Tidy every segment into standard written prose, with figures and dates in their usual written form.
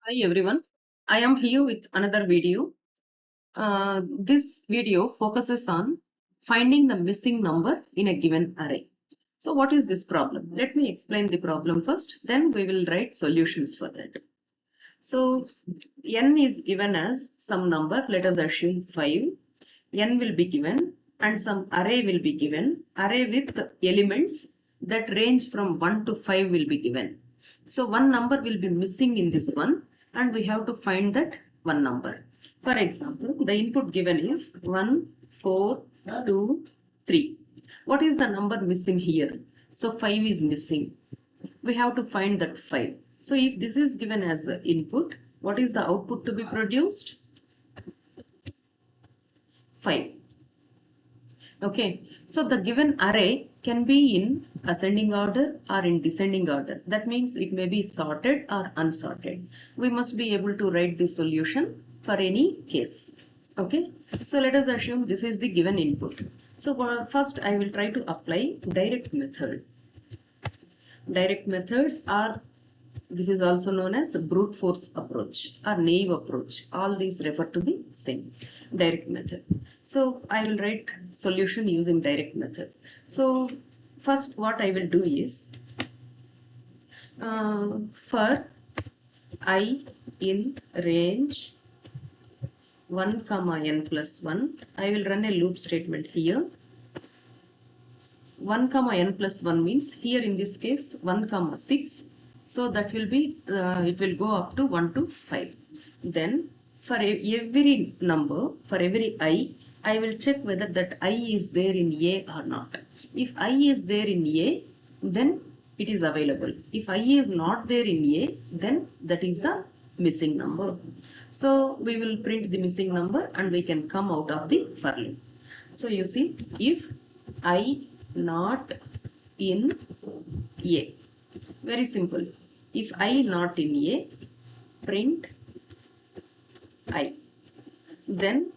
Hi everyone, I am here with another video. This video focuses on finding the missing number in a given array. So what is this problem? Let me explain the problem first, then we will write solutions for that. So n is given as some number, let us assume 5. N will be given and some array will be given, array with elements that range from 1 to 5 will be given. So one number will be missing in this one and we have to find that one number. For example, the input given is 1, 4, 2, 3. What is the number missing here? So 5 is missing. We have to find that 5. So if this is given as input, what is the output to be produced? 5. Okay, so the given array can be in ascending order or in descending order. That means it may be sorted or unsorted. We must be able to write the solution for any case. Okay, so let us assume this is the given input. So first I will try to apply direct method. Direct method, or this is also known as brute force approach or naive approach. All these refer to the same direct method. So I will write solution using direct method. So first what I will do is for I in range 1 comma n plus 1, I will run a loop statement here. 1 comma n plus 1 means here in this case 1 comma 6. So that will be, it will go up to 1 to 5. Then for every number, for every I will check whether that I is there in A or not. If I is there in A, then it is available. If I is not there in A, then that is the missing number. So we will print the missing number and we can come out of the for loop. So you see, if I not in A, very simple. If I not in A, print I. Then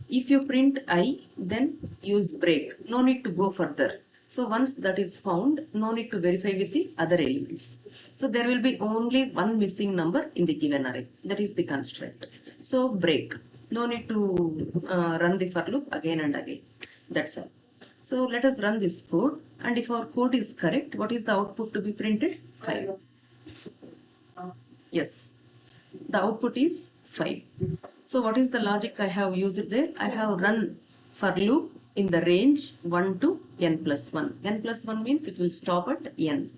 if you print I, then use break. No need to go further. So once that is found, no need to verify with the other elements. So there will be only one missing number in the given array. That is the constraint. So break. No need to run the for loop again and again. That's all. So let us run this code, and if our code is correct, what is the output to be printed? 5. Yes, the output is 5. So what is the logic I have used there? I have run for loop in the range 1 to n plus 1. N plus 1 means it will stop at n.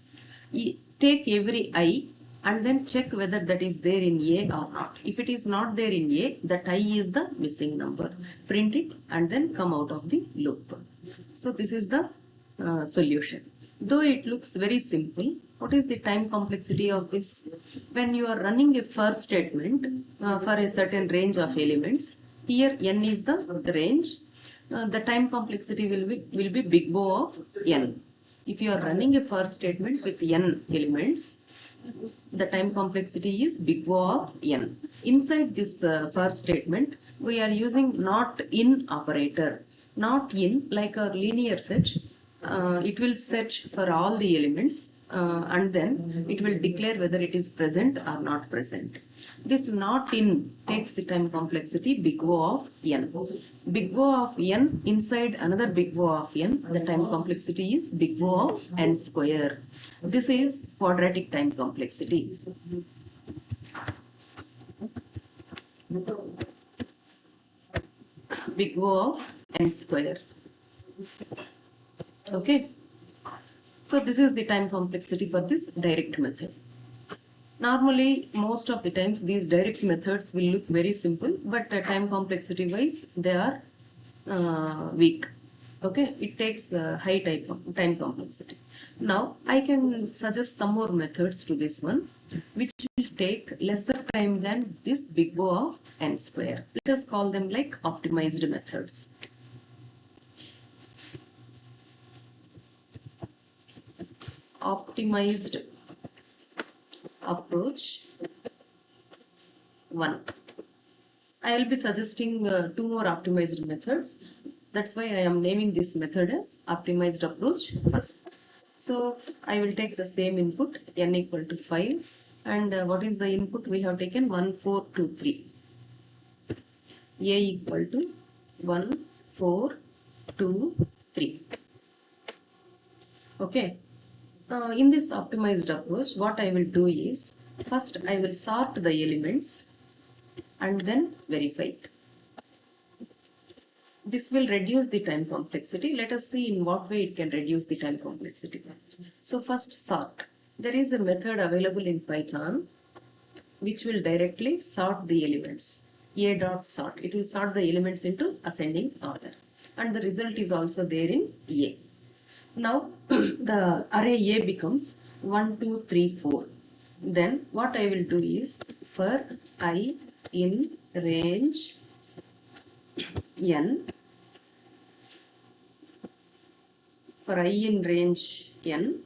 Take every I and then check whether that is there in A or not. If it is not there in A, that I is the missing number. Print it and then come out of the loop. So this is the solution. Though it looks very simple, what is the time complexity of this? When you are running a for statement for a certain range of elements, here n is the range, the time complexity will be big O of n. If you are running a for statement with n elements, the time complexity is big O of n. Inside this for statement, we are using not in operator. Not in, like a linear search, it will search for all the elements and then it will declare whether it is present or not present. This not in takes the time complexity big O of n. Big O of n inside another big O of n, the time complexity is big O of n square. This is quadratic time complexity. Big O of n square. Okay. So this is the time complexity for this direct method. Normally, most of the times these direct methods will look very simple, but time complexity wise they are weak. Okay, it takes high time complexity. Now I can suggest some more methods to this one, which will take lesser time than this big O of n square. Let us call them like optimized methods. Optimized approach 1. I will be suggesting 2 more optimized methods. That's why I am naming this method as optimized approach 1. So I will take the same input n equal to 5 And what is the input? We have taken 1, 4, 2, 3. A equal to 1, 4, 2, 3. Okay. In this optimized approach, what I will do is, first I will sort the elements and then verify. This will reduce the time complexity. Let us see in what way it can reduce the time complexity. So first sort. There is a method available in Python which will directly sort the elements. A dot sort. It will sort the elements into ascending order. And the result is also there in A. Now the array A becomes 1, 2, 3, 4. Then what I will do is, for I in range n, for I in range n,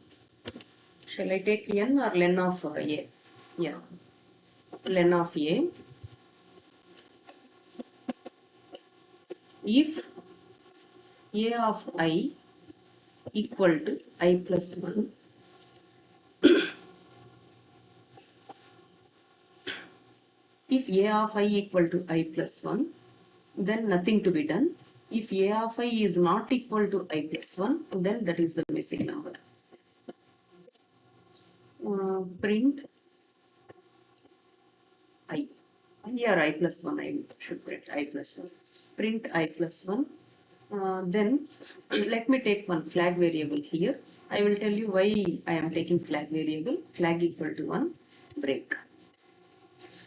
shall I take n or len of a? Yeah, len of a. If a of I equal to I plus 1, if a of I equal to I plus 1, then nothing to be done. If a of I is not equal to I plus 1, then that is the missing number. Print I. Here I plus 1, I should print I plus 1. Print I plus 1. Then let me take one flag variable here. I will tell you why I am taking flag variable. Flag equal to 1, break.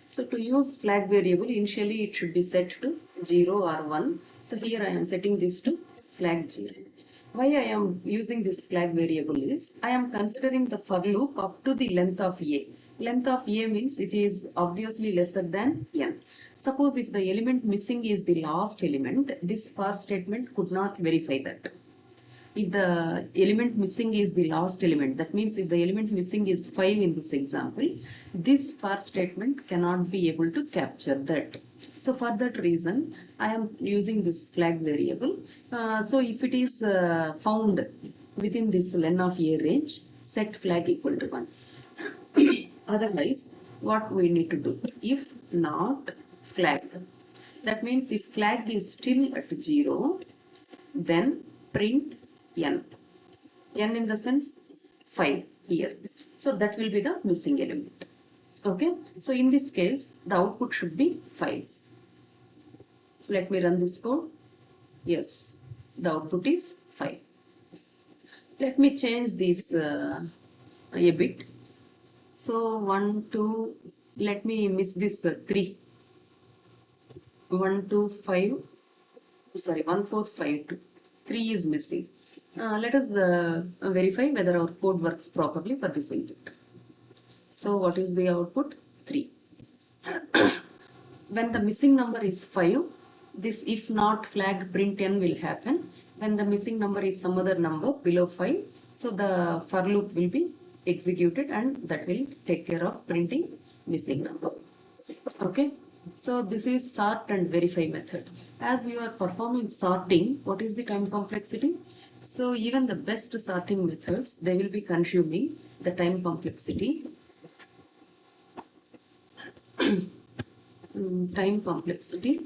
So to use flag variable, initially it should be set to 0 or 1. So here I am setting this to flag 0. Why I am using this flag variable is, I am considering the for loop up to the length of A. Length of A means it is obviously lesser than n. Suppose if the element missing is the last element, this for statement could not verify that. If the element missing is the last element, that means if the element missing is 5 in this example, this for statement cannot be able to capture that. So for that reason, I am using this flag variable. So if it is found within this len of a range, set flag equal to 1. Otherwise, what we need to do? If not flag, that means if flag is still at 0, then print n. N in the sense 5 here. So that will be the missing element. Okay. So in this case, the output should be 5. Let me run this code. Yes, the output is 5. Let me change this a bit. So 1, 2, let me miss this 3. 1, 2, 5, sorry, 1, 4, 5, 2. 3 is missing. Let us verify whether our code works properly for this input. So what is the output? 3. When the missing number is 5, this if not flag print n will happen. When the missing number is some other number below 5, so the for loop will be executed and that will take care of printing missing number. Okay. So this is sort and verify method. As you are performing sorting, what is the time complexity? So even the best sorting methods, they will be consuming the time complexity. Time complexity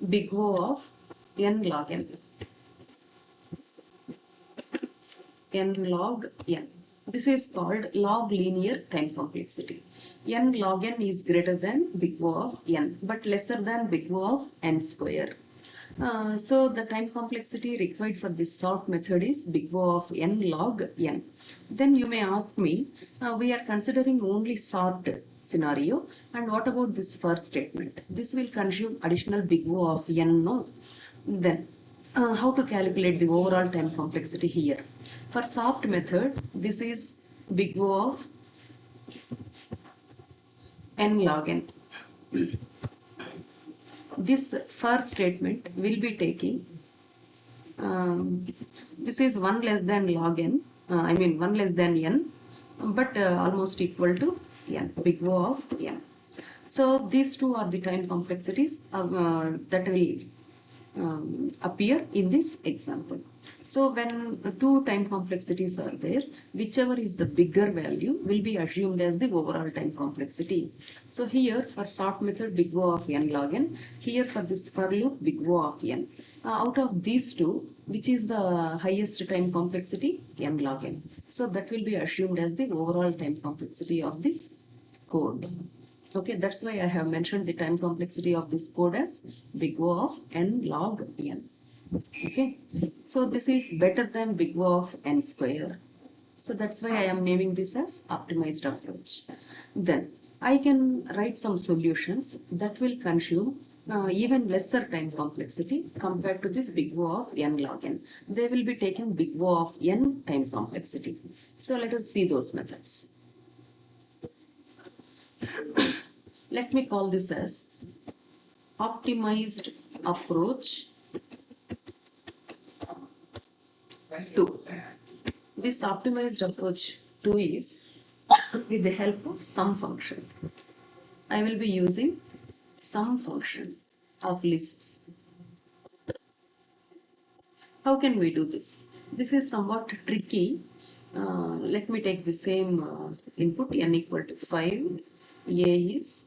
big O of n log n. N log n. This is called log linear time complexity. N log n is greater than big O of n, but lesser than big O of n square. So the time complexity required for this sort method is big O of n log n. Then you may ask me, we are considering only sort scenario, and what about this for statement? This will consume additional big O of n, no? Then how to calculate the overall time complexity here? For sort method, this is big O of n log n. This for statement will be taking, this is 1 less than log n, 1 less than n, but almost equal to n, big O of n. So these two are the time complexities that will appear in this example. So when two time complexities are there, whichever is the bigger value will be assumed as the overall time complexity. So here for sort method, big O of n log n. Here for this for loop, big O of n. Out of these two, which is the highest time complexity? N log n. So that will be assumed as the overall time complexity of this code. Okay, that's why I have mentioned the time complexity of this code as big O of n log n. Okay, so this is better than big O of n square. So that's why I am naming this as optimized approach. Then I can write some solutions that will consume even lesser time complexity compared to this big O of n log n. They will be taking big O of n time complexity. So let us see those methods. Let me call this as optimized approach 2. This optimized approach 2 is with the help of sum function. I will be using sum function of lists. How can we do this? This is somewhat tricky. Let me take the same input n equal to 5. A is,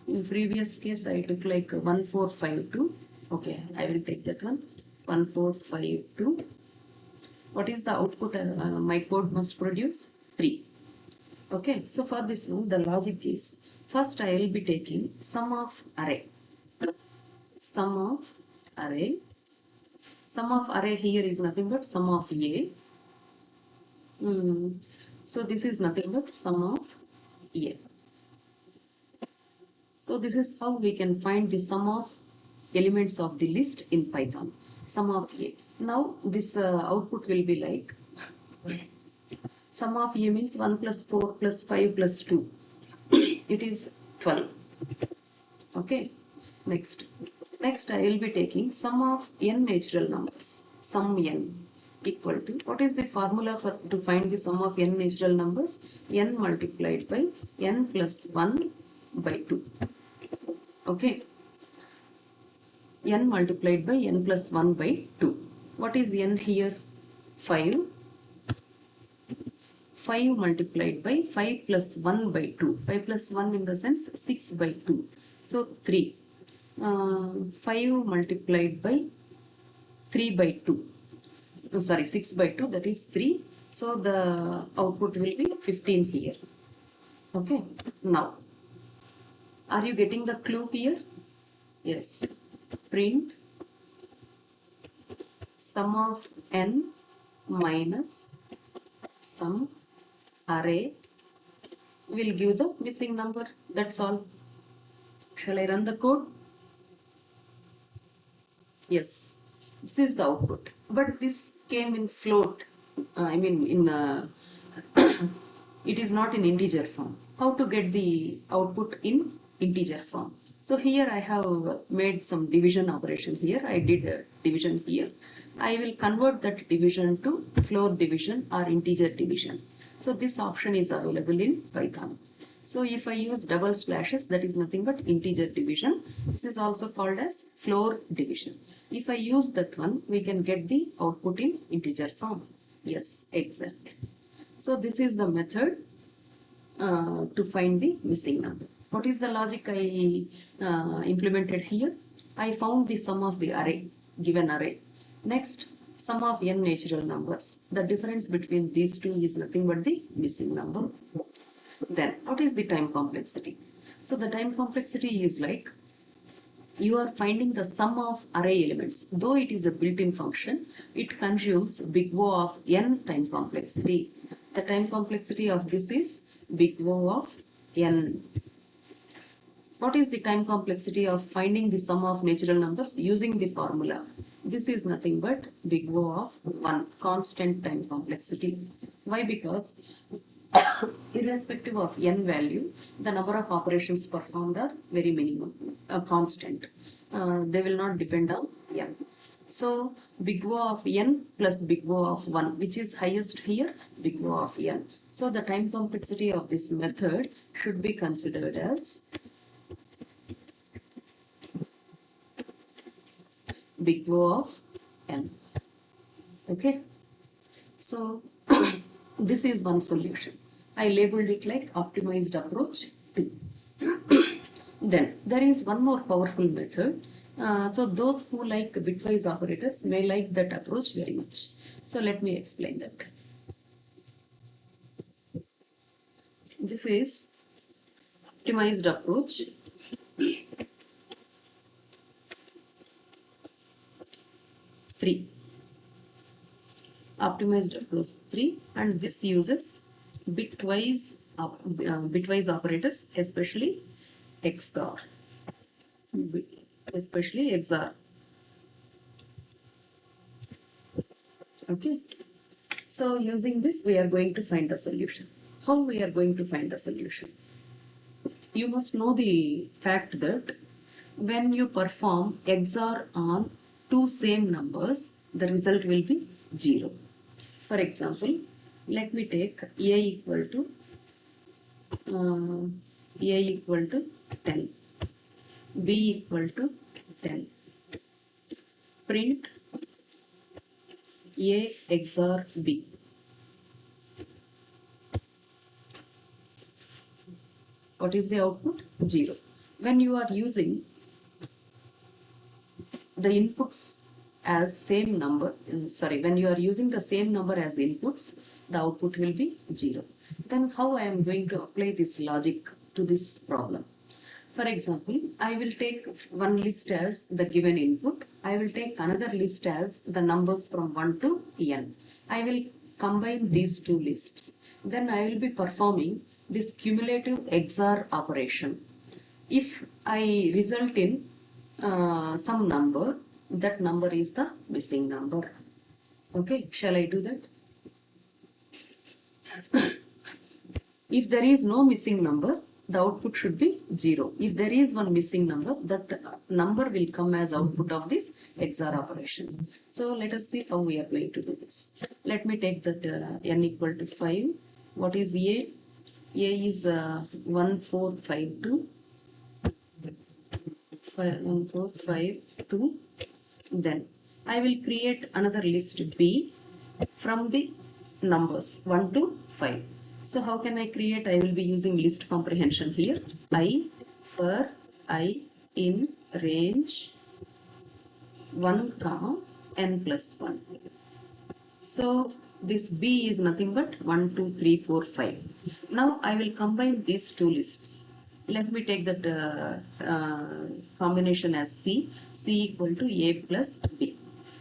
in previous case I took like 1452. Okay, I will take that one. 1452. What is the output my code must produce? 3. Okay, so for this one, the logic is, first I will be taking sum of array. Sum of array. Sum of array here is nothing but sum of A. So this is nothing but sum of A. So this is how we can find the sum of elements of the list in Python. Sum of A. Now this output will be like, sum of A means 1 plus 4 plus 5 plus 2. It is 12. Okay. Next I will be taking sum of n natural numbers. Sum n equal to, what is the formula for to find the sum of n natural numbers? N multiplied by n plus 1 by 2. Okay. N multiplied by n plus 1 by 2. What is n here? 5. 5 multiplied by 5 plus 1 by 2. 5 plus 1 in the sense 6 by 2. So 3. 5 multiplied by 3 by 2. Sorry, 6 by 2, that is 3. So the output will be 15 here. Okay. Now, are you getting the clue here? Yes. Print sum of n minus some array will give the missing number. That's all. Shall I run the code? Yes. This is the output. But this came in float. It is not in integer form. How to get the output in integer form? So here I have made some division operation here. I did a division here. I will convert that division to float division or integer division. So this option is available in Python. So if I use double slashes, that is nothing but integer division. This is also called as floor division. If I use that one, we can get the output in integer form. Yes, exactly. So this is the method to find the missing number. What is the logic I implemented here? I found the sum of the array, given array. Next, sum of n natural numbers. The difference between these two is nothing but the missing number. Then, what is the time complexity? So the time complexity is like, you are finding the sum of array elements. Though it is a built-in function, it consumes big O of n time complexity. The time complexity of this is big O of n. What is the time complexity of finding the sum of natural numbers using the formula? This is nothing but big O of 1, constant time complexity. Why? Because irrespective of n value, the number of operations performed are very minimum, constant. They will not depend on n. So big O of n plus big O of 1, which is highest here? Big O of n. So the time complexity of this method should be considered as big O of n. Okay, so this is one solution. I labeled it like optimized approach 2. Then there is one more powerful method. So those who like bitwise operators may like that approach very much. So let me explain that. This is optimized approach 3. Optimized approach 3, and this uses bitwise operators, especially XOR. Especially XOR. Okay. So using this, we are going to find the solution. How we are going to find the solution? You must know the fact that when you perform XOR on two same numbers, the result will be 0. For example, let me take A equal to uh, A equal to 10, B equal to 10. Print A XOR B. What is the output? 0. When you are using the inputs as same number, when you are using the same number as inputs, the output will be 0. Then how I am going to apply this logic to this problem? For example, I will take one list as the given input. I will take another list as the numbers from 1 to n. I will combine these two lists. Then I will be performing this cumulative XOR operation. If I result in some number, that number is the missing number. Okay, shall I do that? If there is no missing number, the output should be 0. If there is one missing number, that number will come as output of this XOR operation. So let us see how we are going to do this. Let me take that n equal to 5. What is A? A is 1452. 1452. Then I will create another list B from the numbers 1 to 5. So how can I create? I will be using list comprehension here. I for I in range 1 comma n plus 1. So this B is nothing but 1, 2, 3, 4, 5. Now I will combine these two lists. Let me take that combination as C. C equal to A plus B.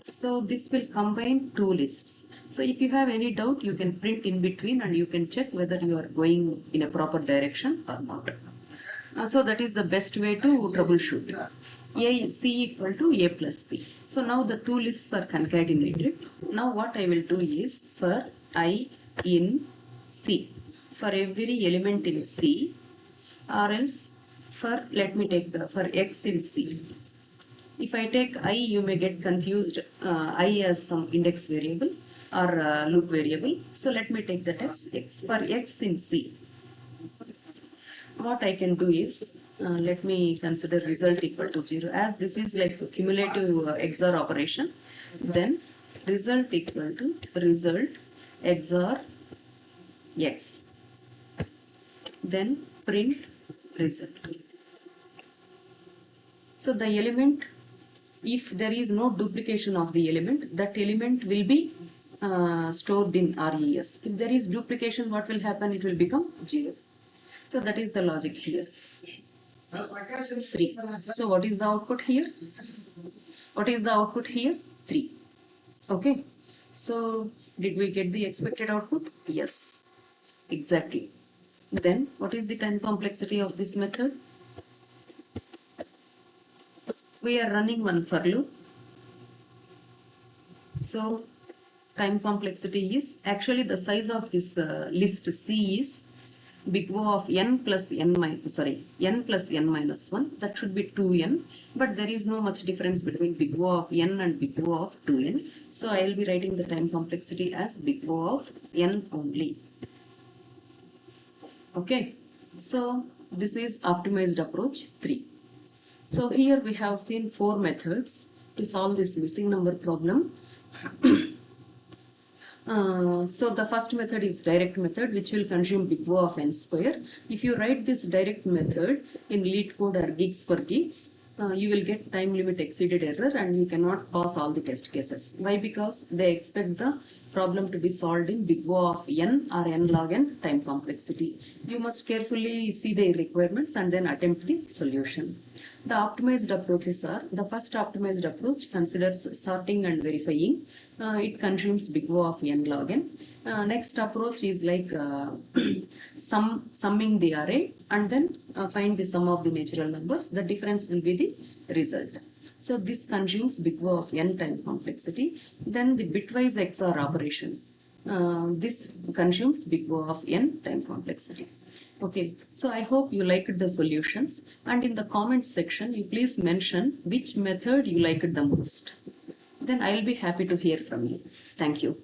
So this will combine two lists. So if you have any doubt, you can print in between and you can check whether you are going in a proper direction or not. So that is the best way to troubleshoot. A C equal to A plus B. So now the two lists are concatenated. Now what I will do is for I in C, for every element in C, or else for, let me take for X in C. If I take I, you may get confused I as some index variable or loop variable. So let me take that as X. For X in C, what I can do is, let me consider result equal to 0. As this is like a cumulative XOR operation, then result equal to result XOR X. Then print result. So the element, if there is no duplication of the element, that element will be stored in RES. If there is duplication, what will happen? It will become 0. So that is the logic here. 3. So what is the output here? What is the output here? 3. Okay. So did we get the expected output? Yes. Exactly. Then what is the time complexity of this method? We are running one for loop. So time complexity is, actually the size of this list C is big O of n plus n minus, n plus n minus 1, that should be 2n, but there is no much difference between big O of n and big O of 2n. So I will be writing the time complexity as big O of n only. Okay, so this is optimized approach 3. So here we have seen 4 methods to solve this missing number problem. So the first method is direct method, which will consume big O of n square. If you write this direct method in lead code or gigs for gigs, you will get time limit exceeded error and you cannot pass all the test cases. Why? Because they expect the problem to be solved in big O of n or n log n time complexity. You must carefully see the requirements and then attempt the solution. The optimized approaches are, the first optimized approach considers sorting and verifying. It consumes big O of n log n. Next approach is like summing the array and then find the sum of the natural numbers. The difference will be the result. So this consumes big O of n time complexity. Then the bitwise XOR operation. This consumes big O of n time complexity. Okay, so I hope you liked the solutions, and in the comment section you please mention which method you liked the most. Then I'll be happy to hear from you. Thank you.